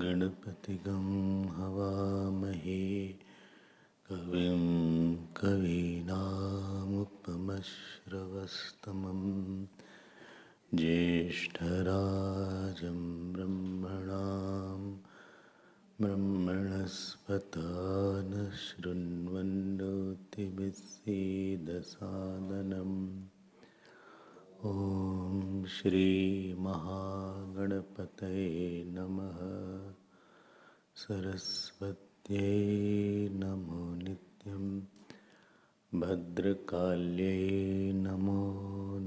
गणपतिगं हवामहे कविं कवीनामुपमश्रवस्तमं ज्येष्ठराजं ब्रह्मणस्पत न शृण्वन्नोतिभिस्सीदसादनम् ॐ श्री महागणपतये नमः। सरस्वत्यै नमो नित्यं भद्रकाल्यै नमो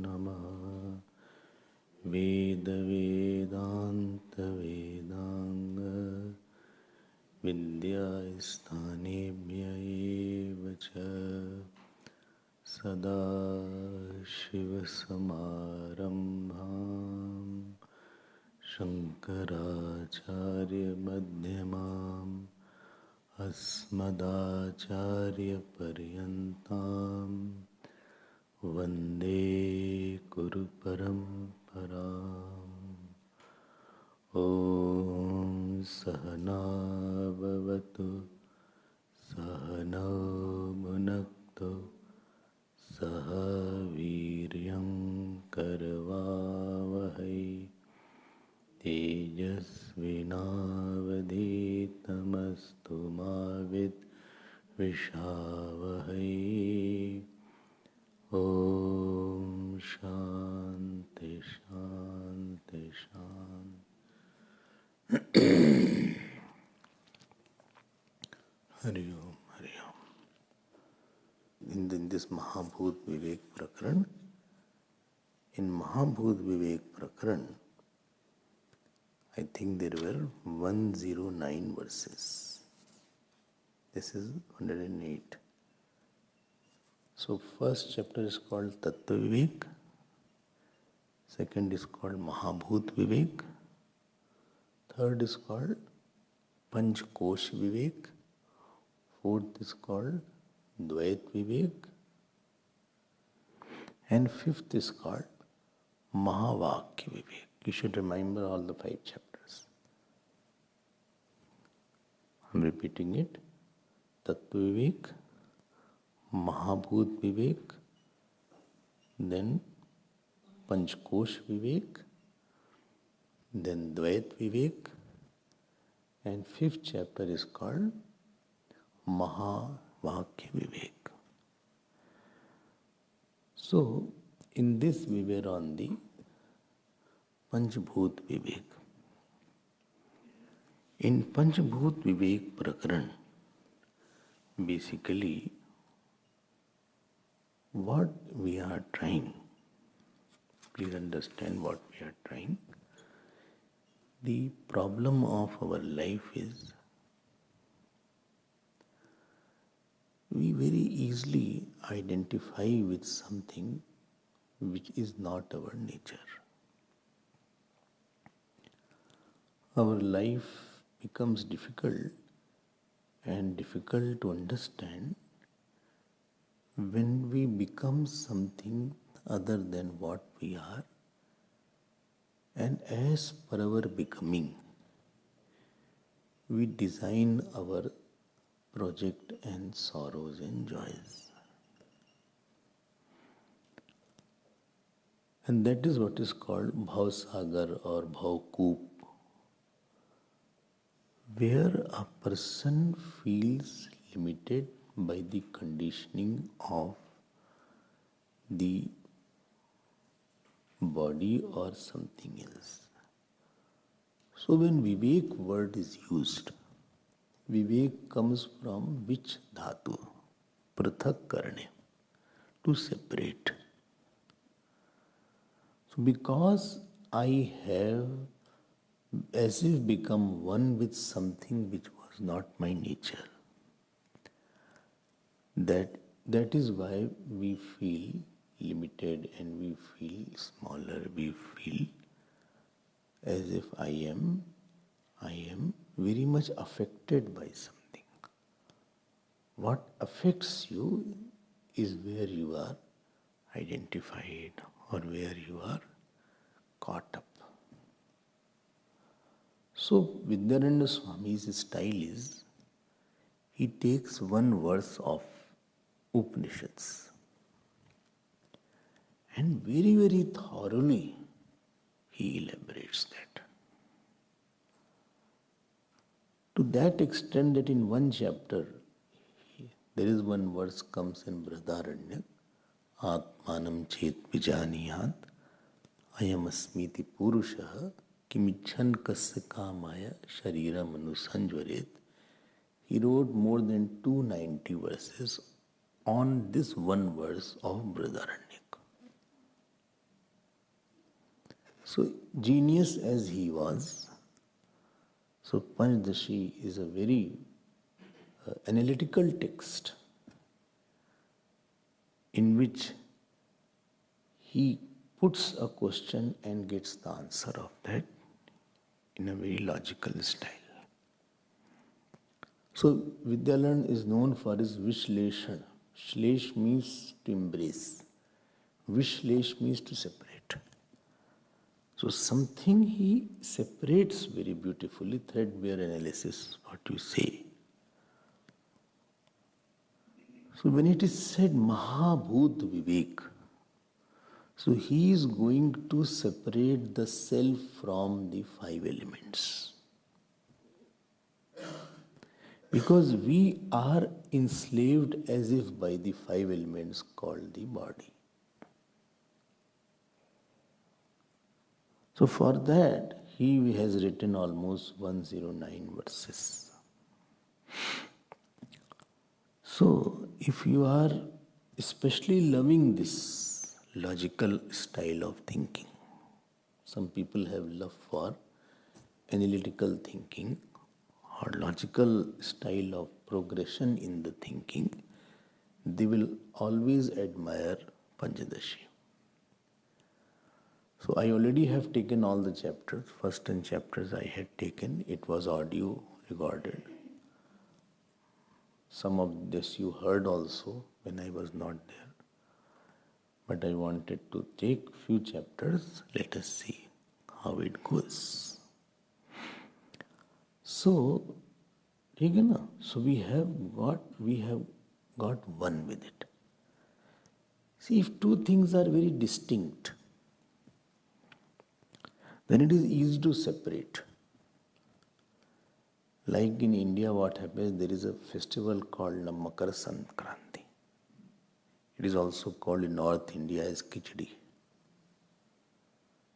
नमः। वेदान्त विद्यास्थानेभ्य एव च सदाशिवसमारम्भां शङ्कराचार्यमध्यमाम् अस्मदाचार्यपर्यन्तां वन्दे गुरुपरम्पराम्। ॐ सहना भवतु सहनौ भुनक्तु सह वीर्यं करवावहै तेजस्विनावधीतमस्तु मा विद्विषावहै। ॐ शान्ति शान्ति शान्ति। हरि ओम हरि ओम। In this Mahabhut Vivek Prakaran, in Mahabhut Vivek Prakaran, I think there were 109 verses. This is 108. So first chapter is called Tattva Vivek, second is called Mahabhut Vivek, third is called Panchkosh Vivek, fourth is called Dvait Vivek, and fifth is called Mahavakya Vivek. You should remember all the 5 chapters. I'm repeating it. Tattva Vivek, Mahabhut Vivek, then Panchkosh Vivek, then Dvait Vivek, and 5th chapter is called Mahavakya Vivek. So, in this we were on the Panchbhut Vivek. In Panchbhut Vivek Prakaran, basically what we are trying, please understand what we are trying. The problem of our life is we very easily identify with something which is not our nature. Our life becomes difficult to understand when we become something other than what we are, and as per our becoming, we design our project and sorrows and joys. And that is what is called Bhavsagar or Bhavkoop, where a person feels limited by the conditioning of the body or something else. So when Vivek word is used, Vivek comes from which dhatu? Prathak karne, to separate. So because I have as if become one with something which was not my nature, that is why we feel limited and we feel smaller, we feel as if I am very much affected by something. What affects you is where you are identified or where you are caught up. So Vidyananda Swami's style is, he takes one verse of Upanishads and very, very thoroughly he elaborates that. To that extent that in one chapter, there is one verse comes in Brihadaranyaka, Atmanam chet vijaniyat ayam asmiti purushaha kimichan kasya kamaya shariram anusanjvaret. He wrote more than 290 verses on this one verse of Brihadaranyaka. So genius as he was, so Panchadashi is a very analytical text in which he puts a question and gets the answer of that in a very logical style. So Vidyananda is known for his Vishleshan. Shlesh means to embrace. Vishlesh means to separate. So something he separates very beautifully, threadbare analysis, what you say. So when it is said Mahabhut Vivek, so he is going to separate the self from the five elements. Because we are enslaved as if by the five elements called the body. So for that, he has written almost 109 verses. So if you are especially loving this logical style of thinking, some people have love for analytical thinking or logical style of progression in the thinking, they will always admire Panchadashi. So I already have taken all the chapters. First 10 chapters I had taken. It was audio recorded. Some of this you heard also when I was not there. But I wanted to take few chapters. Let us see how it goes. So, we have got one with it. See, if two things are very distinct, then it is easy to separate. Like in India, what happens, there is a festival called Makar Sankranti. It is also called in North India as Khichdi.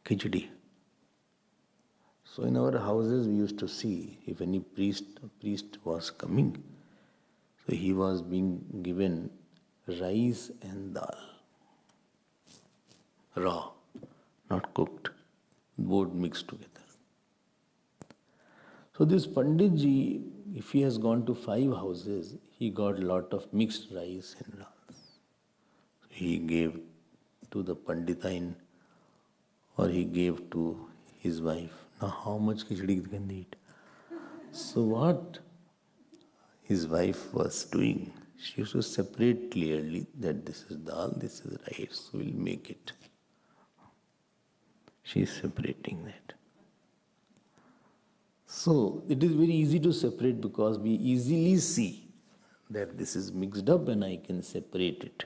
Khichdi. So in our houses, we used to see if any priest was coming, so he was being given rice and dal. Raw, not cooked, both mixed together. So this Panditji, if he has gone to 5 houses, he got a lot of mixed rice and dal. He gave to the Panditain or he gave to his wife. Now how much khichdi can they eat? So what his wife was doing, she used to separate clearly that this is dal, this is rice, so we'll make it. She is separating that. So it is very easy to separate because we easily see that this is mixed up and I can separate it.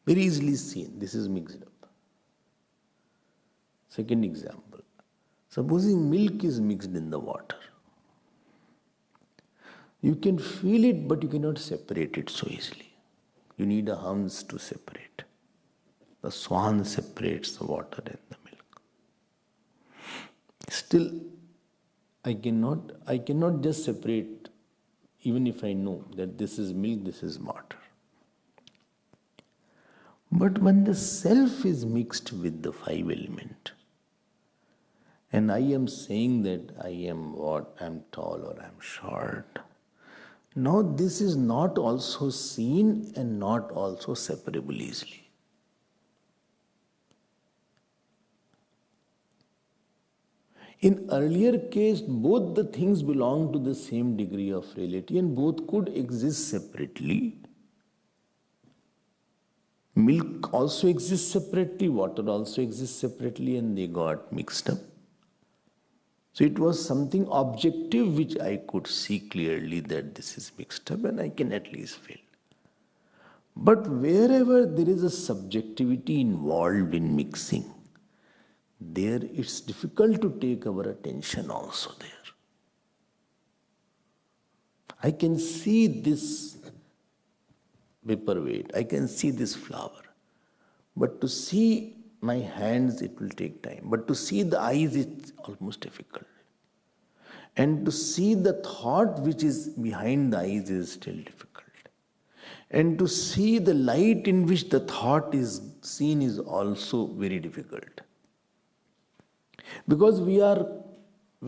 Very easily seen, this is mixed up. Second example, supposing milk is mixed in the water. You can feel it, but you cannot separate it so easily. You need a Hams to separate. The swan separates the water and the milk. Still, I cannot just separate, even if I know that this is milk, this is water. But when the self is mixed with the five element, and I am saying that I am what, I am tall or I am short. Now this is not also seen and not also separable easily. In earlier case, both the things belong to the same degree of reality and both could exist separately. Milk also exists separately, water also exists separately, and they got mixed up. So it was something objective which I could see clearly that this is mixed up and I can at least feel. But wherever there is a subjectivity involved in mixing, there it's difficult to take our attention also there. I can see this paperweight, I can see this flower, but to see my hands it will take time, but to see the eyes it's almost difficult. And to see the thought which is behind the eyes is still difficult. And to see the light in which the thought is seen is also very difficult. Because we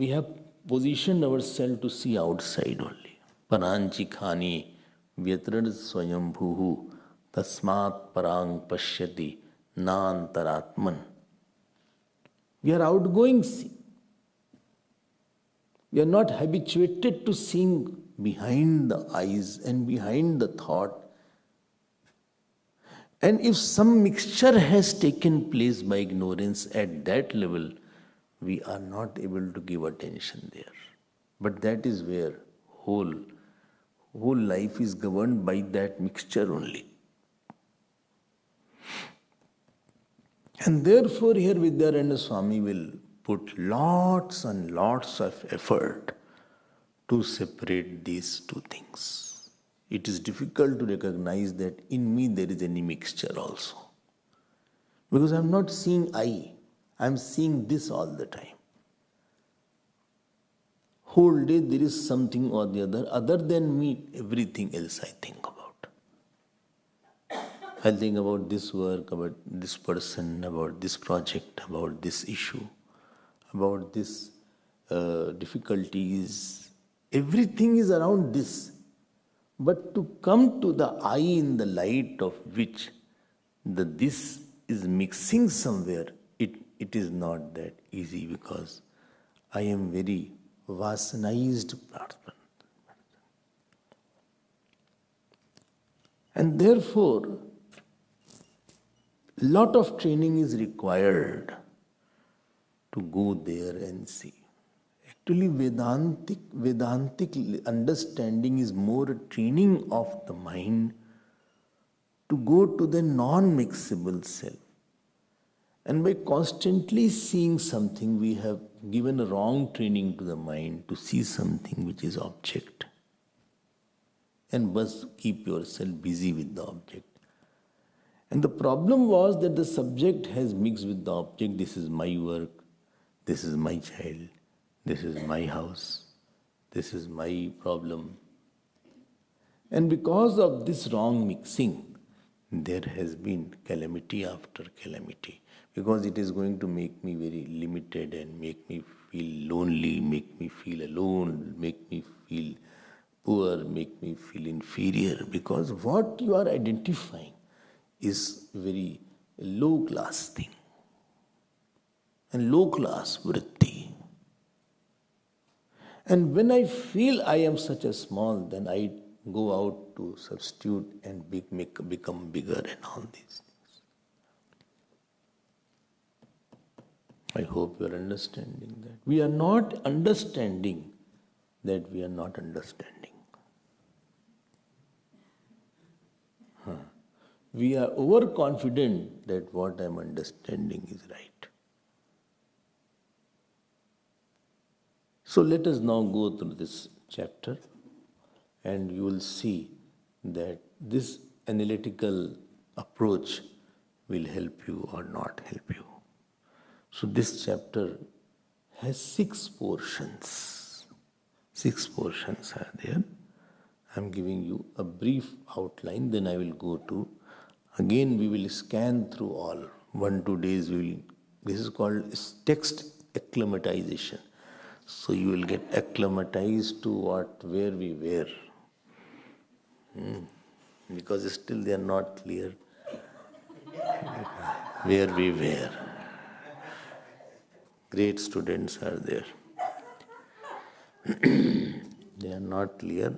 have positioned ourselves to see outside only. Paranchi khani vyatrad swayambhuhu tasmat parang pashyati nantaratman. We are outgoing see. We are not habituated to seeing behind the eyes and behind the thought. And if some mixture has taken place by ignorance at that level, we are not able to give attention there. But that is where whole life is governed by that mixture only. And therefore here Vidyaranya Swami will put lots and lots of effort to separate these two things. It is difficult to recognize that in me there is any mixture also. Because I am not seeing I am seeing this all the time. Whole day there is something or the other than me, everything else I think about. I think about this work, about this person, about this project, about this issue, about this difficulties. Everything is around this. But to come to the I in the light of which this is mixing somewhere, it is not that easy because I am very vasanized person. And therefore, lot of training is required to go there and see. Actually, Vedantic understanding is more a training of the mind to go to the non-mixable self. And by constantly seeing something, we have given a wrong training to the mind to see something which is object. And must keep yourself busy with the object. And the problem was that the subject has mixed with the object. This is my work, this is my child, this is my house, this is my problem. And because of this wrong mixing, there has been calamity after calamity. Because it is going to make me very limited and make me feel lonely, make me feel alone, make me feel poor, make me feel inferior. Because what you are identifying is very low class thing and low class vritti. And when I feel I am such a small, then I go out to substitute and become bigger and all these things. I hope you are understanding that. We are not understanding that we are not understanding. We are overconfident that what I am understanding is right. So let us now go through this chapter and you will see that this analytical approach will help you or not help you. So this chapter has 6 portions. 6 portions are there. I am giving you a brief outline, then I will go to, again we will scan through all. 1-2 days this is called text acclimatization. So you will get acclimatized to where we were. Because still they are not clear where we were. Great students are there. They are not clear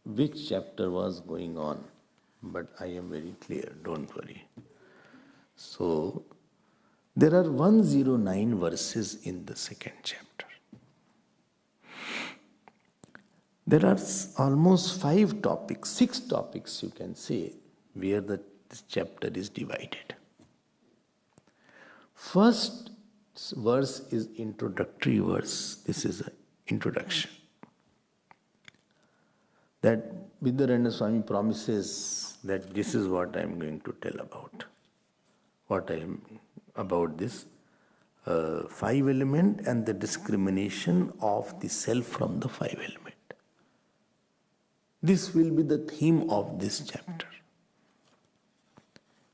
which chapter was going on, but I am very clear, don't worry. So, there are 109 verses in the second chapter. There are almost 5 topics, 6 topics you can say, where this chapter is divided. First verse is introductory verse. This is an introduction. That Abhedananda Swami promises that this is what I am going to tell about. About this 5 element and the discrimination of the self from the 5 element. This will be the theme of this chapter.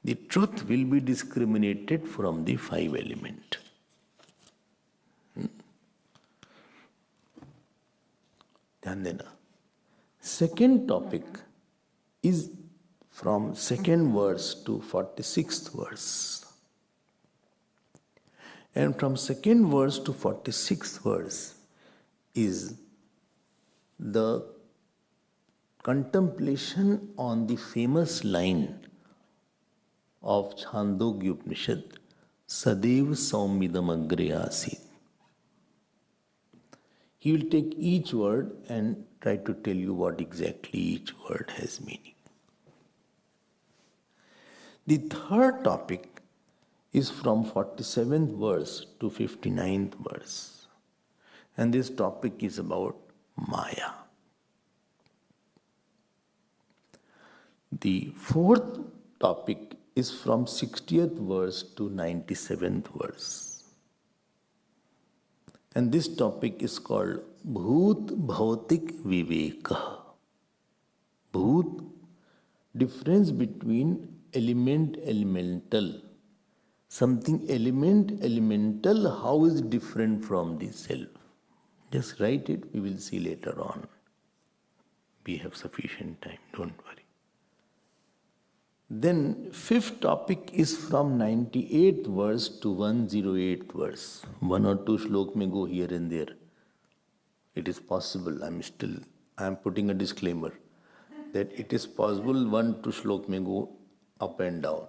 The truth will be discriminated from the 5 element. Dhyan dena. Second topic is from 2nd verse to 46th verse. And from 2nd verse to 46th verse is the contemplation on the famous line of Chandogya Upanishad, Sadev Saumidam Agre Asit. He will take each word and try to tell you what exactly each word has meaning. The third topic is from 47th verse to 59th verse. And this topic is about Maya. The fourth topic is from 60th verse to 97th verse. And this topic is called Bhoot Bhautik Viveka. Bhoot, difference between element, elemental. Something elemental, how is it different from the self? Just write it, we will see later on. We have sufficient time, don't worry. Then fifth topic is from 98th verse to 108th verse. 1 or 2 shlok may go here and there. It is possible. I am putting a disclaimer that it is possible 1-2 shlok may go up and down.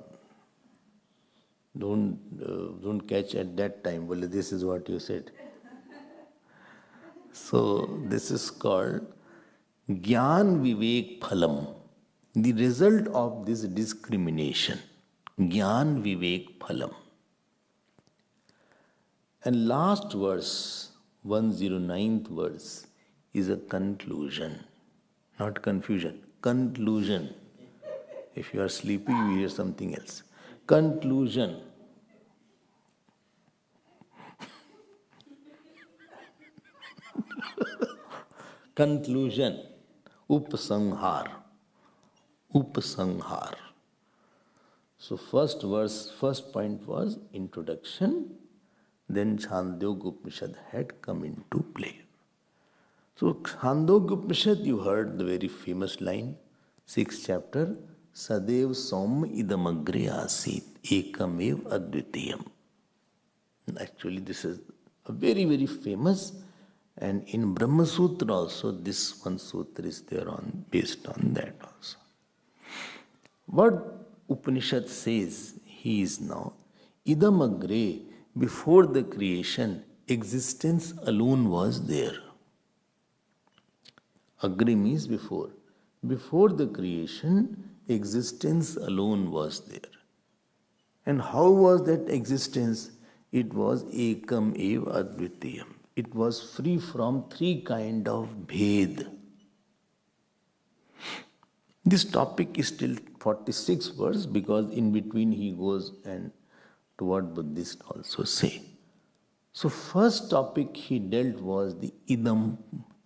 Don't catch at that time. Well, this is what you said. So this is called Gyan Vivek Phalam. The result of this discrimination, Gyan Vivek Phalam. And last verse, 109th verse, is a conclusion. Not confusion, conclusion. If you are sleepy, you hear something else. Conclusion. Conclusion. Upasanghar. Upasanghar. So first point was introduction, then Chandogya Upanishad had come into play. So Chandogya Upanishad, you heard the very famous line, 6th chapter, Sadev Som Idam Agre Asit Ekamev Advitiyam. Actually, this is a very, very famous, and in Brahma Sutra also, this one sutra is there based on that also. What Upanishad says, he is now, Idam Agre, before the creation, existence alone was there. Agre means before. Before the creation, existence alone was there. And how was that existence? It was Ekam Ev Advitiyam. It was free from 3 kind of bhed. This topic is still 46 verse because in between he goes and to what Buddhists also say. So first topic he dealt was the idam,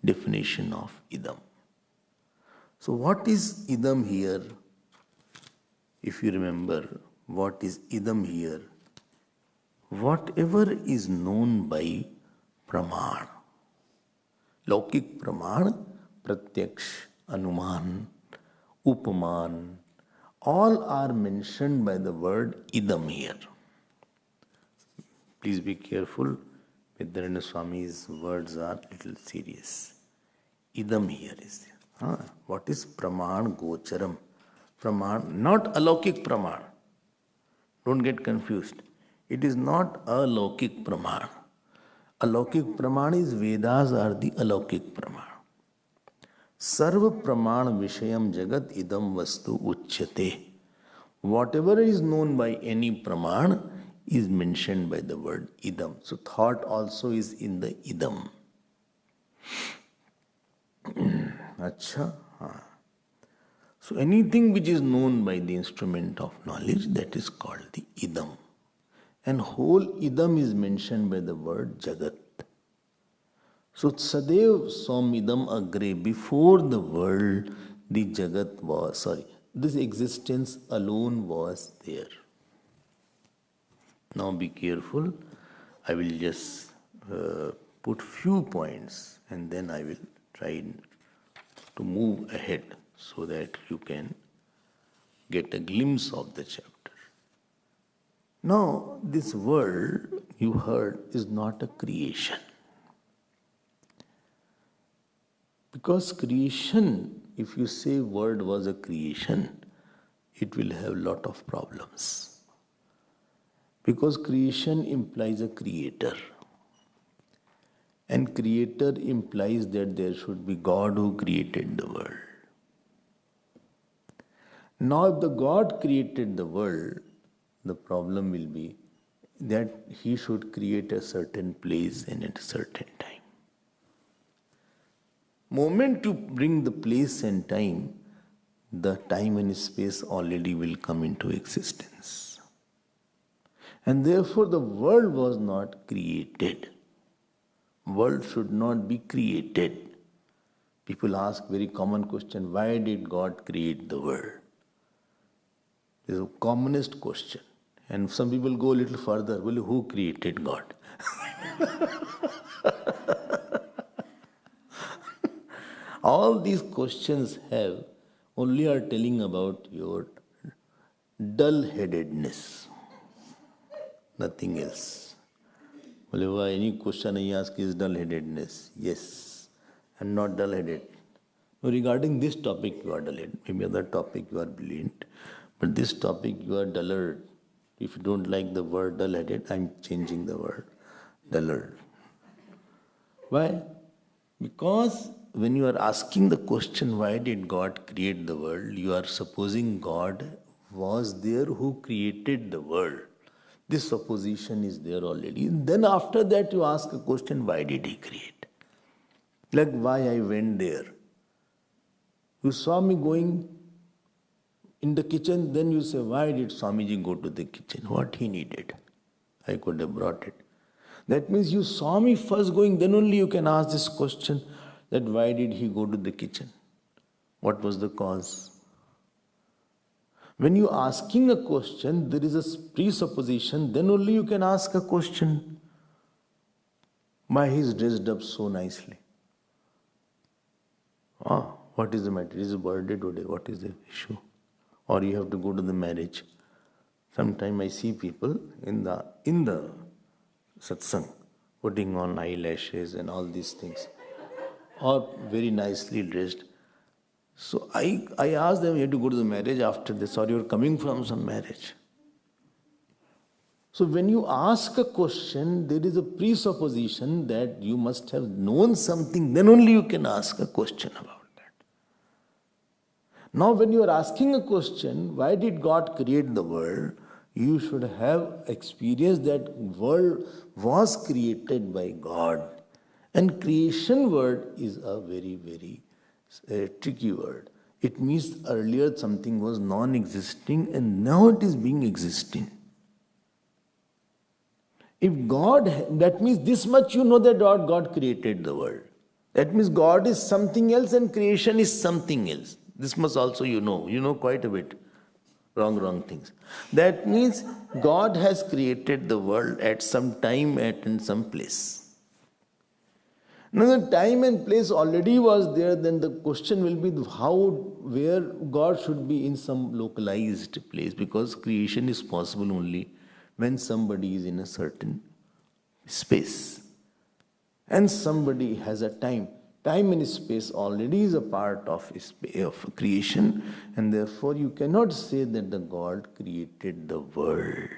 definition of idam. So what is idam here? If you remember, what is idam here? Whatever is known by praman, laukik praman, pratyaksh, anuman, upaman, all are mentioned by the word idam here. Please be careful. Vedanta Swami's words are little serious. Idam here is there. What is praman gocharam? Praman, not alaukik praman. Don't get confused. It is not alaukik praman. Alaukik praman is Vedas are the alaukik praman. Sarva praman vishayam jagat idam vastu uchyate. Whatever is known by any praman is mentioned by the word idam. So thought also is in the idam. Acha. So anything which is known by the instrument of knowledge, that is called the idam. And whole idam is mentioned by the word jagat. So Sadev Swamidam Agre, before the world, the jagat was, this existence alone was there. Now be careful. I will just put few points and then I will try to move ahead so that you can get a glimpse of the chapter. Now, this world you heard is not a creation. Because creation, if you say world was a creation, it will have lot of problems. Because creation implies a creator. And creator implies that there should be God who created the world. Now, if the God created the world, the problem will be that he should create a certain place and at a certain time. Moment to bring the place and time, the time and space already will come into existence. And therefore the world was not created. World should not be created. People ask very common question, why did God create the world? This is a commonest question. And some people go a little further, well, who created God? All these questions have only are telling about your dull-headedness. Nothing else. Well, any question I ask is dull-headedness. Yes, I'm not dull-headed. Regarding this topic, you are dull-headed. Maybe other topic you are brilliant. But this topic, you are dullard. If you don't like the word dull-headed, I'm changing the word dullard. Why? Because when you are asking the question, why did God create the world, you are supposing God was there who created the world. This supposition is there already. And then after that you ask a question, why did he create? Like why I went there. You saw me going in the kitchen, then you say, why did Swamiji go to the kitchen? What he needed? I could have brought it. That means you saw me first going, then only you can ask this question, that why did he go to the kitchen? What was the cause? When you are asking a question, there is a presupposition, then only you can ask a question. Why he is dressed up so nicely? What is the matter? It is a birthday today. What is the issue? Or you have to go to the marriage. Sometimes I see people in the satsang putting on eyelashes and all these things, or very nicely dressed. So I ask them, you have to go to the marriage after this, or you're coming from some marriage. So when you ask a question, there is a presupposition that you must have known something, then only you can ask a question about that. Now when you are asking a question, why did God create the world? You should have experienced that world was created by God. And creation word is a very, very tricky word. It means earlier something was non-existing and now it is being existing. If God, that means this much you know that God created the world. That means God is something else and creation is something else. This much also you know. You know quite a bit. Wrong things. That means God has created the world at some time, in some place. Now the time and place already was there, then the question will be where God should be in some localized place, because creation is possible only when somebody is in a certain space. And somebody has a time. Time and space already is a part of creation, and therefore you cannot say that the God created the world.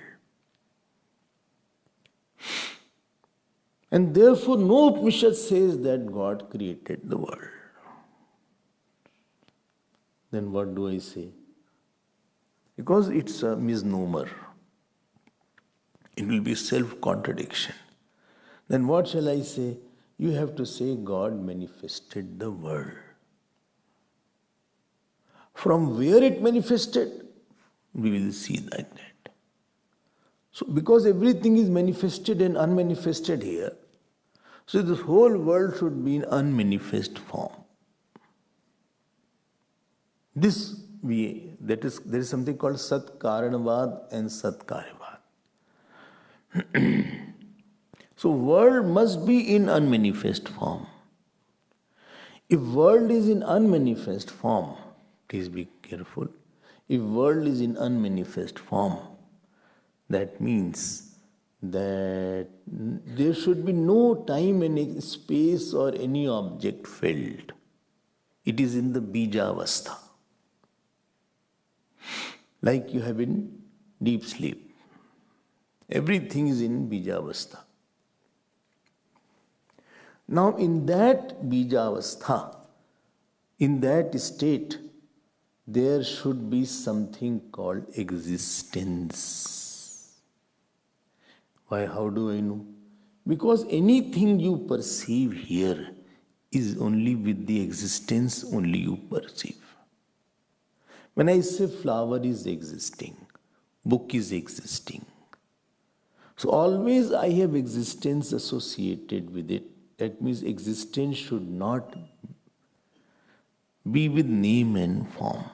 And therefore no Upanishad says that God created the world. Then what do I say? Because it's a misnomer. It will be self-contradiction. Then what shall I say? You have to say God manifested the world. From where it manifested, we will see that. So because everything is manifested and unmanifested here, so this whole world should be in unmanifest form. There is something called Sat Karanavad and Sat Karyavad. So world must be in unmanifest form. If world is in unmanifest form, please be careful. If world is in unmanifest form, that means that there should be no time and space or any object felt. It is in the Bijavastha. Like you have in deep sleep. Everything is in Bijavastha. Now in that Bijavastha, in that state, there should be something called existence. Why? How do I know? Because anything you perceive here is only with the existence only you perceive. When I say flower is existing, book is existing, so always I have existence associated with it. That means existence should not be with name and form.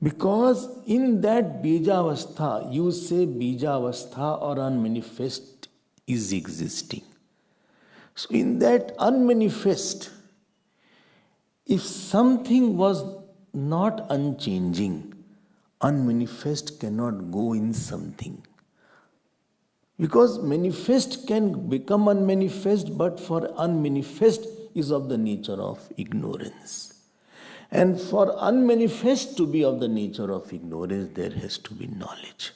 Because in that Bijavastha, you say Bijavastha or unmanifest is existing. So in that unmanifest, if something was not unchanging, unmanifest cannot go in something. Because manifest can become unmanifest, but for unmanifest is of the nature of ignorance. And for unmanifest to be of the nature of ignorance, there has to be knowledge.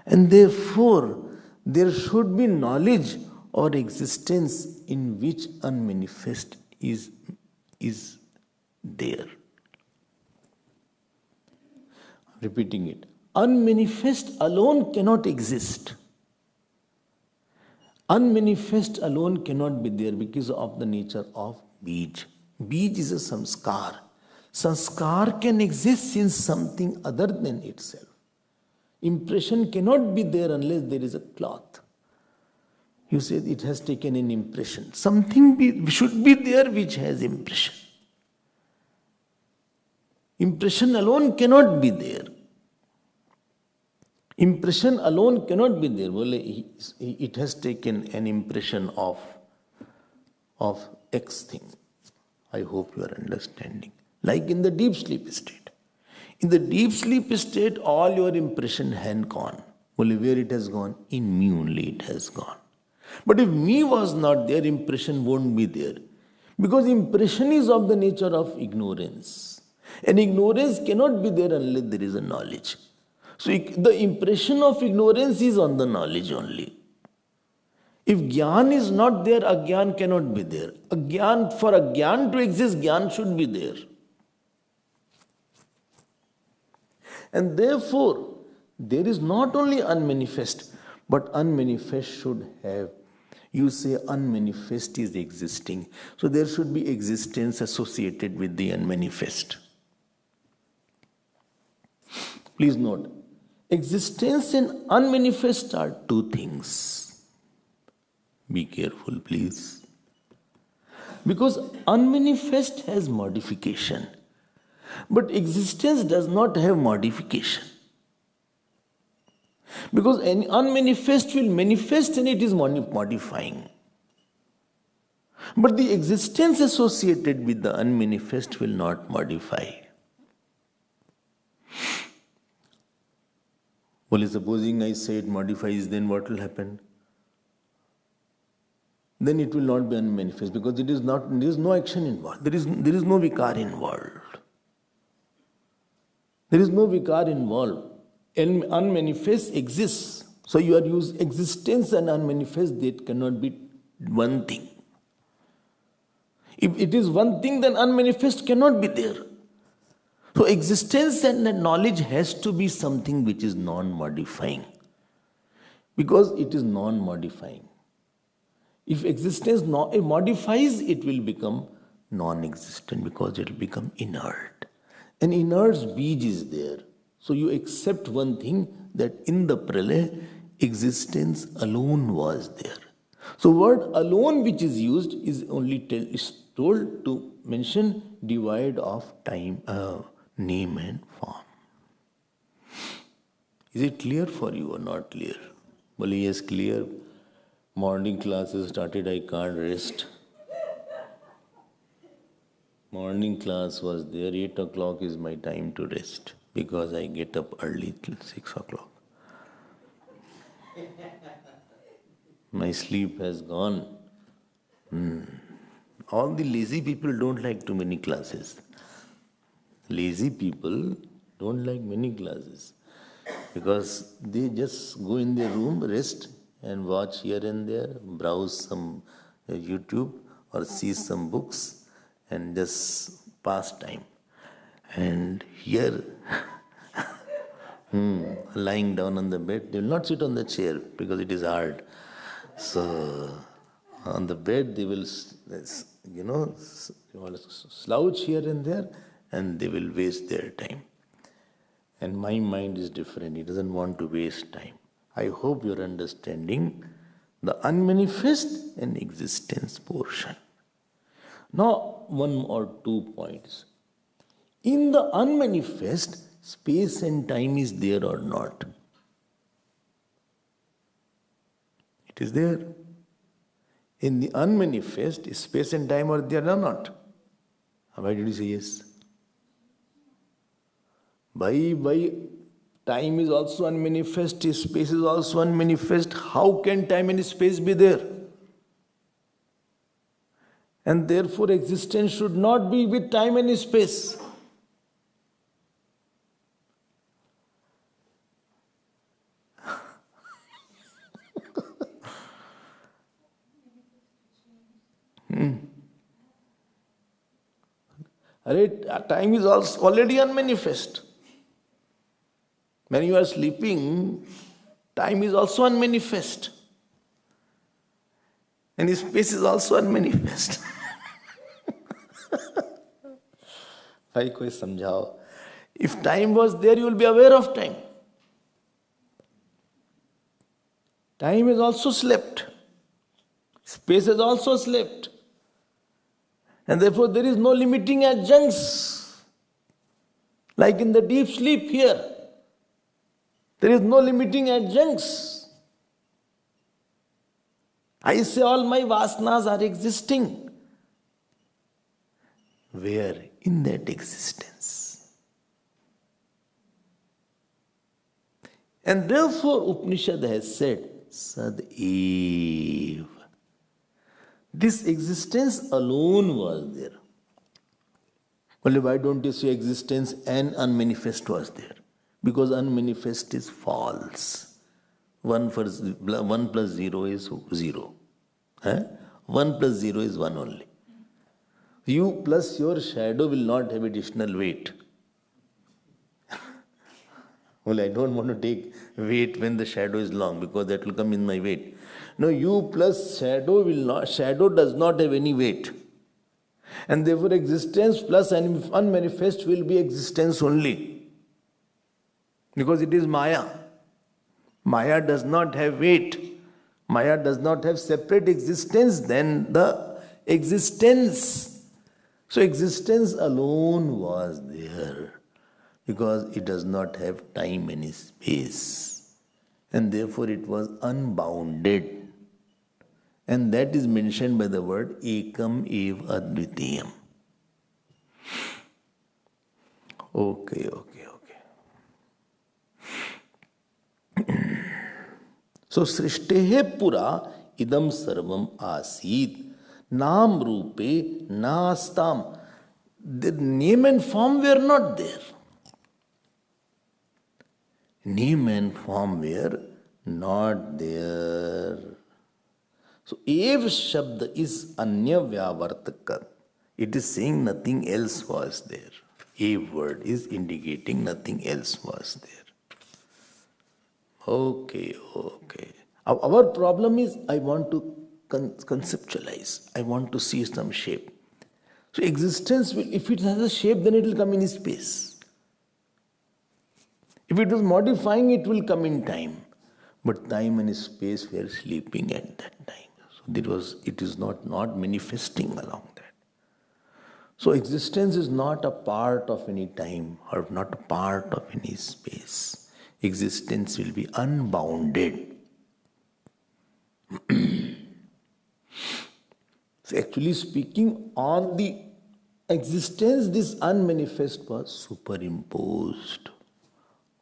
And therefore, there should be knowledge or existence in which unmanifest is there. Repeating it. Unmanifest alone cannot exist. Unmanifest alone cannot be there because of the nature of Bij. Bij is a samskar. Sanskar can exist in something other than itself. Impression cannot be there unless there is a cloth. You say it has taken an impression. Something should be there which has impression. Impression alone cannot be there. Impression alone cannot be there. Well, it has taken an impression of X thing. I hope you are understanding. Like in the deep sleep state. In the deep sleep state, all your impression had gone. Only where it has gone? In me only it has gone. But if me was not there, impression won't be there. Because impression is of the nature of ignorance. And ignorance cannot be there unless there is a knowledge. So the impression of ignorance is on the knowledge only. If Gyan is not there, Agyan cannot be there. For Agyan to exist, Gyan should be there. And therefore, there is not only unmanifest, but unmanifest should have. You say unmanifest is existing. So there should be existence associated with the unmanifest. Please note, Existence and unmanifest are two things. Be careful, please. Because unmanifest has modification, but existence does not have modification. Because an unmanifest will manifest and it is modifying. But the existence associated with the unmanifest will not modify. Well, supposing I say it modifies, then what will happen? Then it will not be unmanifest because there is no action involved. There is no vikar involved. There is no vikar involved. And unmanifest exists. So you are using existence and unmanifest, that cannot be one thing. If it is one thing, then unmanifest cannot be there. So existence and knowledge has to be something which is non-modifying. Because it is non-modifying. If existence modifies, it will become non-existent because it will become inert. And inert's beej is there. So you accept one thing, that in the pralaya, existence alone was there. So word alone which is used is only is told to mention divide of time, name and form. Is it clear for you or not clear? Well, yes, clear. Morning classes started, I can't rest. Morning class was there, 8 o'clock is my time to rest because I get up early till 6 o'clock. My sleep has gone. All the lazy people don't like too many classes. Lazy people don't like many classes because they just go in their room, rest and watch here and there, browse some YouTube or see some books and just pass time. And here, lying down on the bed, they will not sit on the chair because it is hard. So on the bed they will, slouch here and there and they will waste their time. And my mind is different. It doesn't want to waste time. I hope you're understanding the unmanifest and existence portion. Now, one or 2 points. In the unmanifest, space and time is there or not? It is there. In the unmanifest, space and time are there or not? Why did you say yes? By time is also unmanifest, space is also unmanifest. How can time and space be there? And therefore existence should not be with time and space. Time is also already unmanifest. When you are sleeping, time is also unmanifest. And space is also unmanifest. भाई कोई समझाओ. If time was there, you will be aware of time. Time has also slept. Space has also slept. And therefore there is no limiting adjuncts. Like in the deep sleep here. There is no limiting adjuncts. I say all my vasanas are existing. Where? In that existence. And therefore Upanishad has said, Sad-ev. This existence alone was there. Well, why don't you say existence and unmanifest was there? Because unmanifest is false. 1 plus 0 is 0. 1 plus 0 is 1 only. You plus your shadow will not have additional weight. Well, I don't want to take weight when the shadow is long because that will come in my weight. No, you plus shadow does not have any weight. And therefore existence plus unmanifest will be existence only. Because it is Maya. Maya does not have weight. Maya does not have separate existence than the existence. So existence alone was there because it does not have time and space. And therefore it was unbounded. And that is mentioned by the word ekam ev advitiyam. Okay. So srishtehe pura idam sarvam asit nam rupe nastam. The name and form were not there. Name and form were not there. So ev shabd is anya vyavartaka. It is saying nothing else was there. Ev word is indicating nothing else was there. Okay. Our problem is I want to conceptualize. I want to see some shape. So existence will, if it has a shape, then it will come in space. If it was modifying, it will come in time. But time and space were sleeping at that time. So it is not manifesting along that. So existence is not a part of any time or not a part of any space. Existence will be unbounded. So actually speaking, on the existence, this unmanifest was superimposed,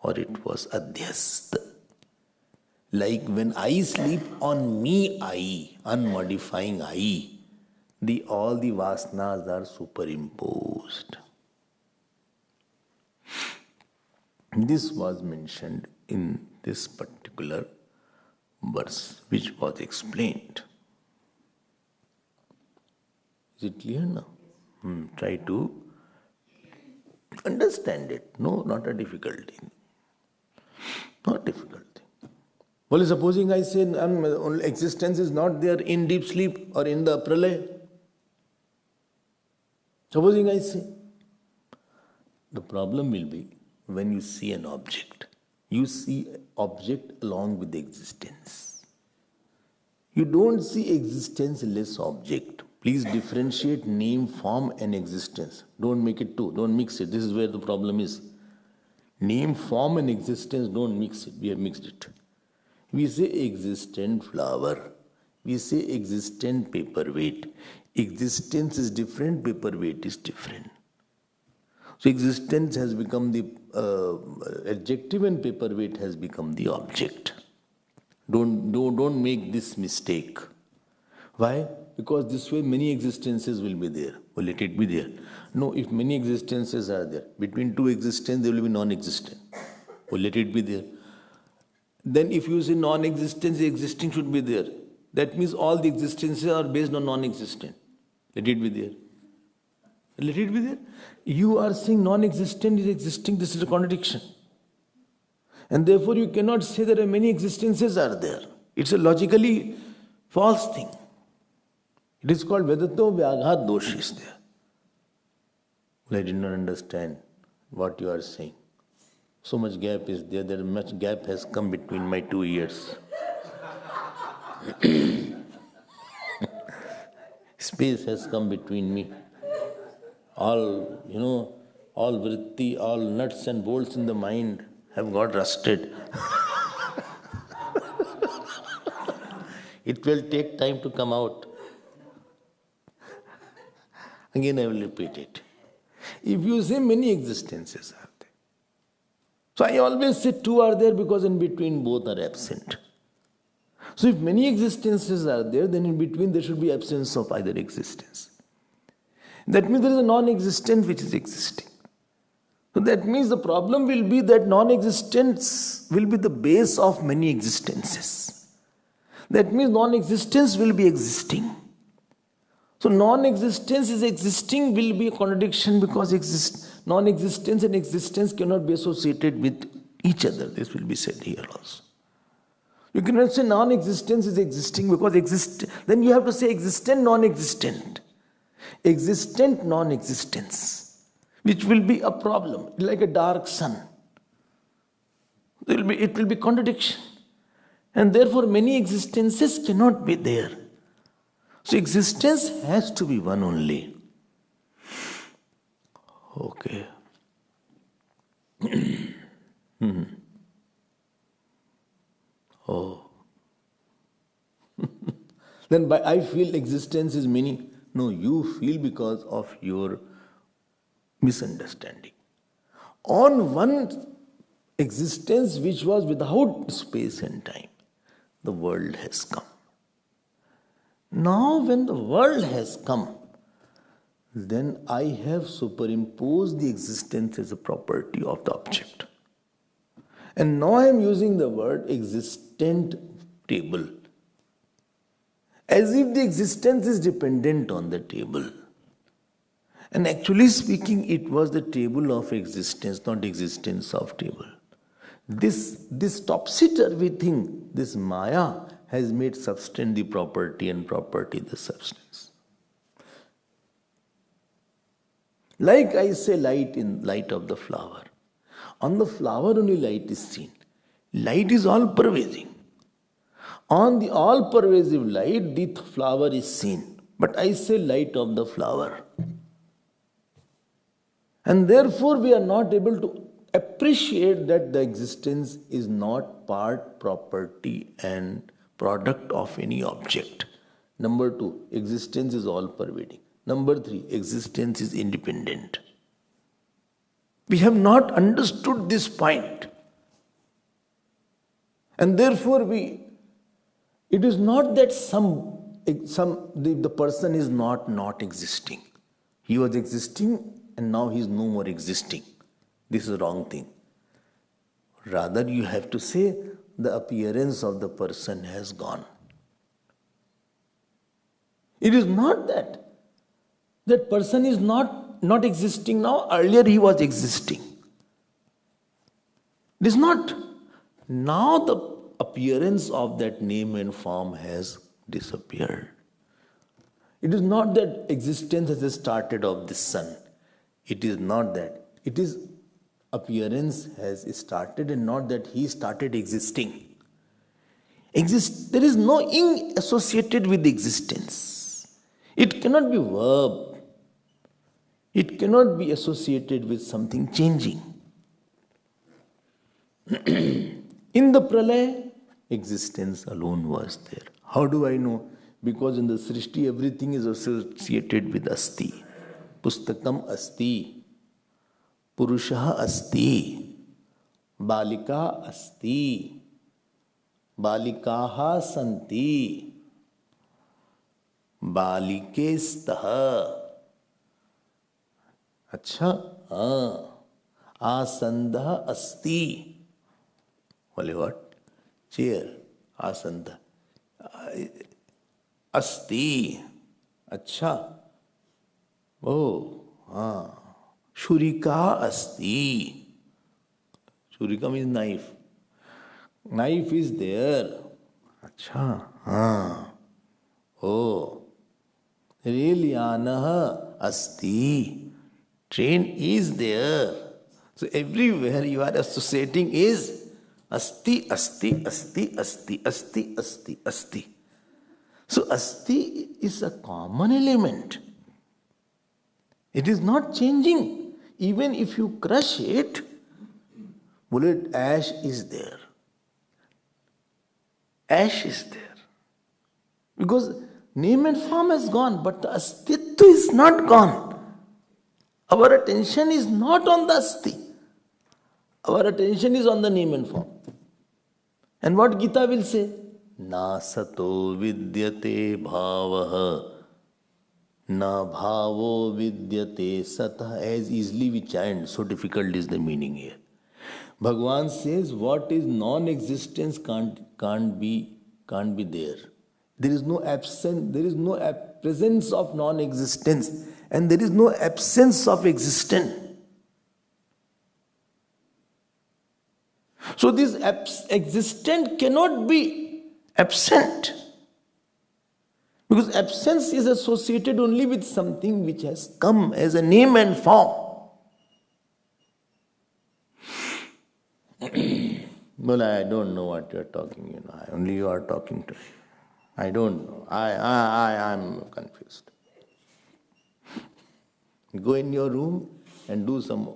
or it was adhyast. Like when I sleep, on me I, unmodifying I, all the vasanas are superimposed. This was mentioned in this particular verse which was explained. Is it clear now? Try to understand it. No, not a difficulty. Not difficult. Well, supposing I say existence is not there in deep sleep or in the pralaya. Supposing I say, the problem will be when you see an object. You see object along with existence. You don't see existence less object. Please differentiate name, form and existence. Don't make it two. Don't mix it. This is where the problem is. Name, form and existence, don't mix it. We have mixed it. We say existent flower. We say existent paperweight. Existence is different, paperweight is different. So existence has become the adjective and paperweight has become the object. Don't make this mistake. Why? Because this way many existences will be there. Well, let it be there. No, if many existences are there, between two existences there will be non-existent. Well, let it be there. Then if you say non-existence, existing should be there. That means all the existences are based on non-existent. Let it be there. Let it be there. You are saying non-existent is existing. This is a contradiction. And therefore you cannot say there are many existences are there. It's a logically false thing. It is called Vedato Vyaghat Dosh is there. Well, I did not understand what you are saying. So much gap is there. There much gap has come between my 2 ears. Space has come between me. All vritti, all nuts and bolts in the mind have got rusted. It will take time to come out. Again, I will repeat it. If you say many existences are there. So I always say two are there because in between both are absent. So if many existences are there, then in between there should be absence of either existence. That means there is a non-existent which is existing. So that means the problem will be that non-existence will be the base of many existences. That means non-existence will be existing. So non-existence is existing will be a contradiction because non-existence and existence cannot be associated with each other. This will be said here also. You cannot say non-existence is existing because then you have to say existent, non-existent. Existent, non-existence, which will be a problem, like a dark sun. It will be contradiction. And therefore many existences cannot be there. So existence has to be one only. Okay. Oh. Then I feel existence is many. No, you feel because of your misunderstanding. On one existence which was without space and time, the world has come. Now when the world has come, then I have superimposed the existence as a property of the object. And now I am using the word existent table, as if the existence is dependent on the table. And actually speaking, it was the table of existence, not existence of table. This top-sitter, we think, this Maya has made substance the property and property the substance. Like I say, light in light of the flower. On the flower only light is seen. Light is all-pervading. On the all-pervasive light, the flower is seen. But I say light of the flower. And therefore we are not able to appreciate that the existence is not part, property and product of any object. Number 2, existence is all-pervading. Number 3, existence is independent. We have not understood this point. And therefore it is not that the person is not existing. He was existing and now he is no more existing. This is the wrong thing. Rather, you have to say the appearance of the person has gone. It is not that person is not existing now. Earlier he was existing. It is not. Now the appearance of that name and form has disappeared. It is not that existence has started of the sun. It is not that. It is appearance has started and not that he started existing. There is no ing associated with existence. It cannot be verb. It cannot be associated with something changing. In the pralaya, existence alone was there. How do I know? Because in the Srishti, everything is associated with asti. Pustakam asti. Purusha asti. Balika asti. Balikaha santi. Balike staha. Acha? Asandha asti. Only what? Chair. Asandha. Asti. Acha. Oh. Shurika asti. Shurika means knife. Knife is there. Acha. Oh. Relyanah asti. Train is there. So everywhere you are associating is asti, asti, asti, asti, asti, asti, asti. So asti is a common element. It is not changing. Even if you crush it, bullet ash is there. Ash is there. Because name and form has gone, but the astitva is not gone. Our attention is not on the asti. Our attention is on the name and form. And what Gita will say? Na sato vidyate bhavaha. Na bhavo vidyate satah. As easily we chant, so difficult is the meaning here. Bhagavan says what is non-existence can't be there. There is no absence, there is no presence of non-existence, and there is no absence of existence. So this existent cannot be absent. Because absence is associated only with something which has come as a name and form. Well, I don't know what you're talking, only you are talking to me. I don't know. I'm confused. Go in your room and do some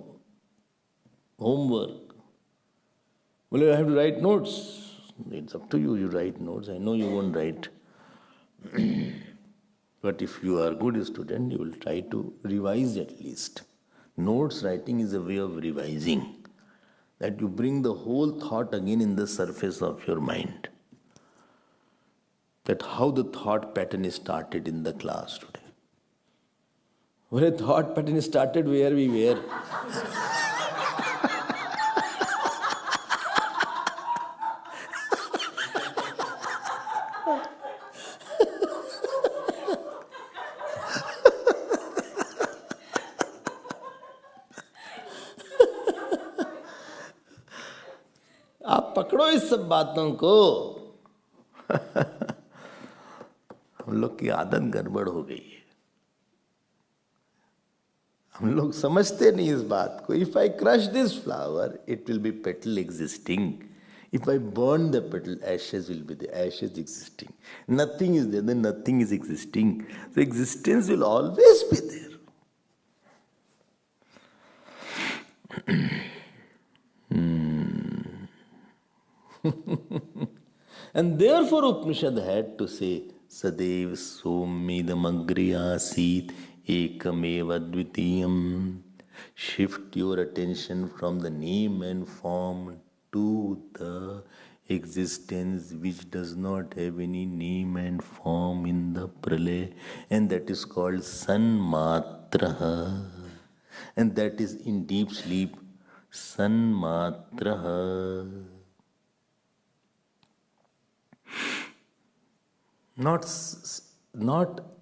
homework. Well, you have to write notes. It's up to you. You write notes. I know you won't write. But if you are a good student, you will try to revise at least. Notes writing is a way of revising. That you bring the whole thought again in the surface of your mind. That how the thought pattern is started in the class today. When a thought pattern started where we were. आप पकड़ो इस सब बातों को. हम लोग की आदत गड़बड़ हो गई है. हम लोग समझते नहीं इस बात को. If I crush this flower, it will be petal existing. If I burn the petal, ashes will be the ashes existing. Nothing is there, then nothing is existing. So existence will always be there. And therefore Upanishad had to say, Sadev Somidam Agriyasit Ekameva Dvitiyam. Shift your attention from the name and form to the existence which does not have any name and form in the pralay, and that is called Sanmatraha, and that is in deep sleep Sanmatraha. Not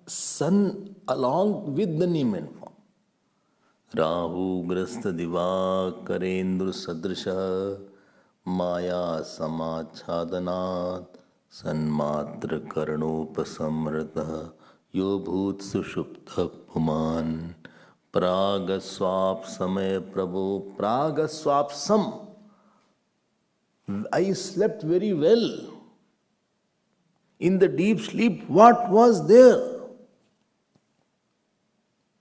sun along with the name and form. Rahu grasta divakarendra sadrisha maya samachadanat sanmatra karnopasamrata yo bhut sushupta puman pragaswap samay prabhu pragaswapsam. I slept very well. In the deep sleep, what was there?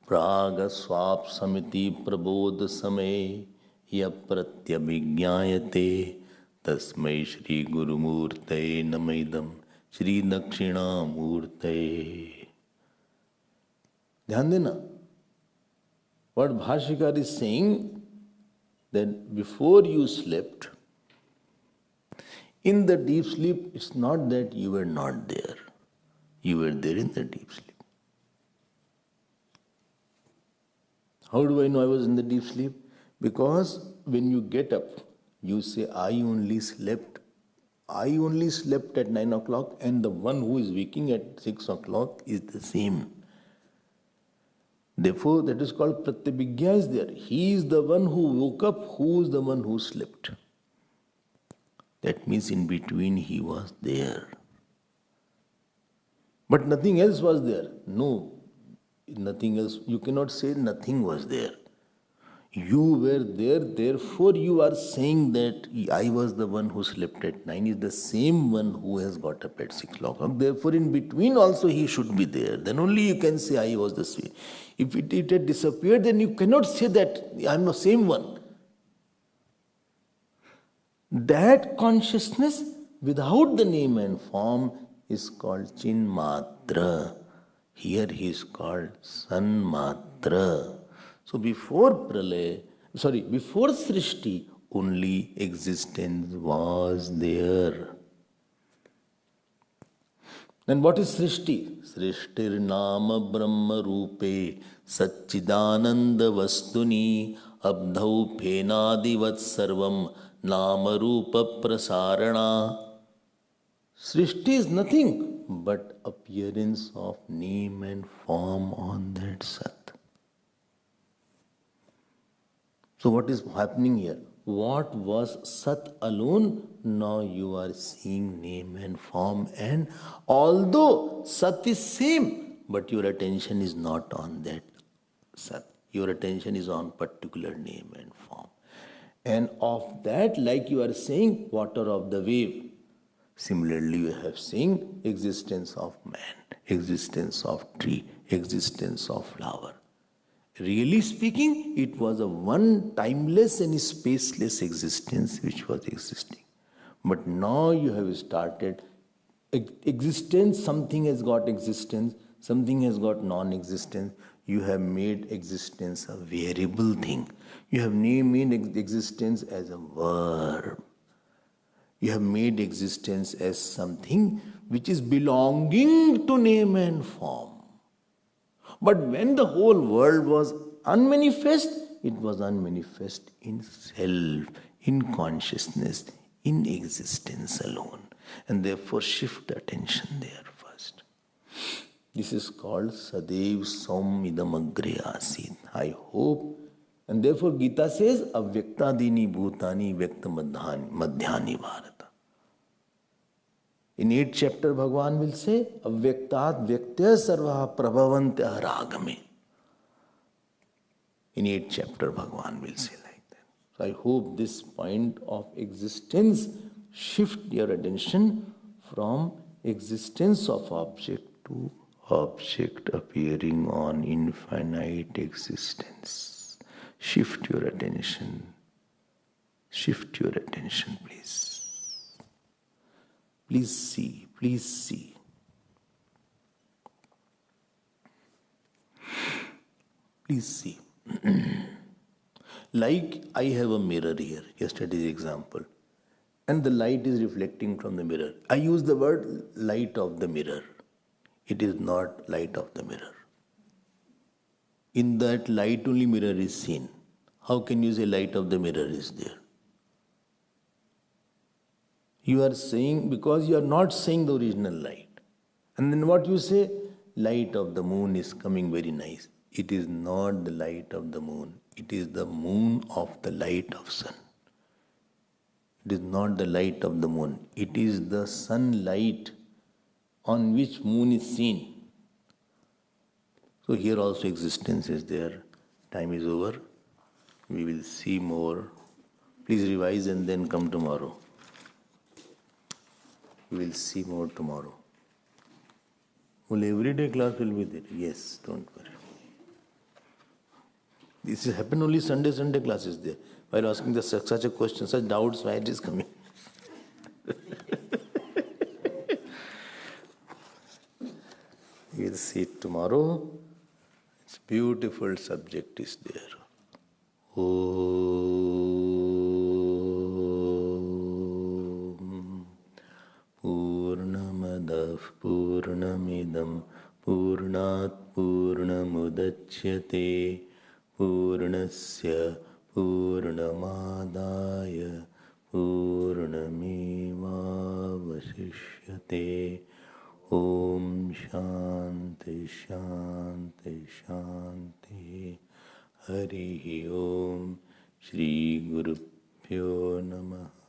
Praga swap samiti prabodh samay ya pratyabhigyayate tasmai Shri Guru Murtaye namaidam Shri Dakshina Murtaye. Dhyan dena. What Bhashikar is saying, that before you slept, in the deep sleep, it's not that you were not there. You were there in the deep sleep. How do I know I was in the deep sleep? Because when you get up, you say, I only slept at 9 o'clock, and the one who is waking at 6 o'clock is the same. Therefore, that is called Pratyabhigya is there. He is the one who woke up, who is the one who slept. That means in between he was there. But nothing else was there. No, nothing else. You cannot say nothing was there. You were there, therefore you are saying that I was the one who slept at 9, is the same one who has got up at 6 o'clock. Therefore in between also he should be there. Then only you can say I was the same. If it had disappeared, then you cannot say that I am the same one. That consciousness without the name and form is called Chinmaya. Here he is called Sanmaya. So before Srishti, only existence was there. Then what is Srishti? Srishtir Nama Brahma Rupe Satchidananda Vastuni Abdhau Phenadivat Sarvam Nama Rupa Prasarana. Srishti is nothing but appearance of name and form on that Sat. So what is happening here? What was Sat alone? Now you are seeing name and form, and although Sat is same, but your attention is not on that Sat. Your attention is on particular name and form. And of that, like you are saying, water of the wave. Similarly, you have seen existence of man, existence of tree, existence of flower. Really speaking, it was a one timeless and spaceless existence which was existing. But now you have started existence, something has got existence, something has got non-existence. You have made existence a variable thing. You have made existence as a verb. You have made existence as something which is belonging to name and form. But when the whole world was unmanifest, it was unmanifest in self, in consciousness, in existence alone. And therefore shift the attention there first. This is called Sadev Som Idam Agre Asid. I hope. And therefore Gita says, Avyaktadini Bhutani Vyakta Madhyani Bharata. In 8th chapter, Bhagavan will say, Avyaktat Vyaktya Sarvaha Prabhavantya Ragame. In 8th chapter, Bhagavan will say like that. So I hope this point of existence shift your attention from existence of object to object appearing on infinite existence. Shift your attention. Shift your attention, please. Please see, please see. Please see. Like I have a mirror here, yesterday's example, and the light is reflecting from the mirror. I use the word light of the mirror. It is not light of the mirror. In that light only mirror is seen. How can you say light of the mirror is there? You are saying, because you are not saying the original light. And then what you say? Light of the moon is coming very nice. It is not the light of the moon. It is the moon of the light of sun. It is not the light of the moon. It is the sunlight on which moon is seen. So here also existence is there. Time is over. We will see more. Please revise and then come tomorrow. We will see more tomorrow. Well, everyday class will be there. Yes, don't worry. This has happened only Sunday class is there. While asking such a question, such doubts, why it is coming. We will see it tomorrow. It's beautiful subject is there. Purnamadav Purnamidam Purnat Purnamudachyate Purnasya Purnamadaya Purnamevavasishyate. Om Shanti Shanti Shanti. Hari Om. Shri Guru Pyo Namaha.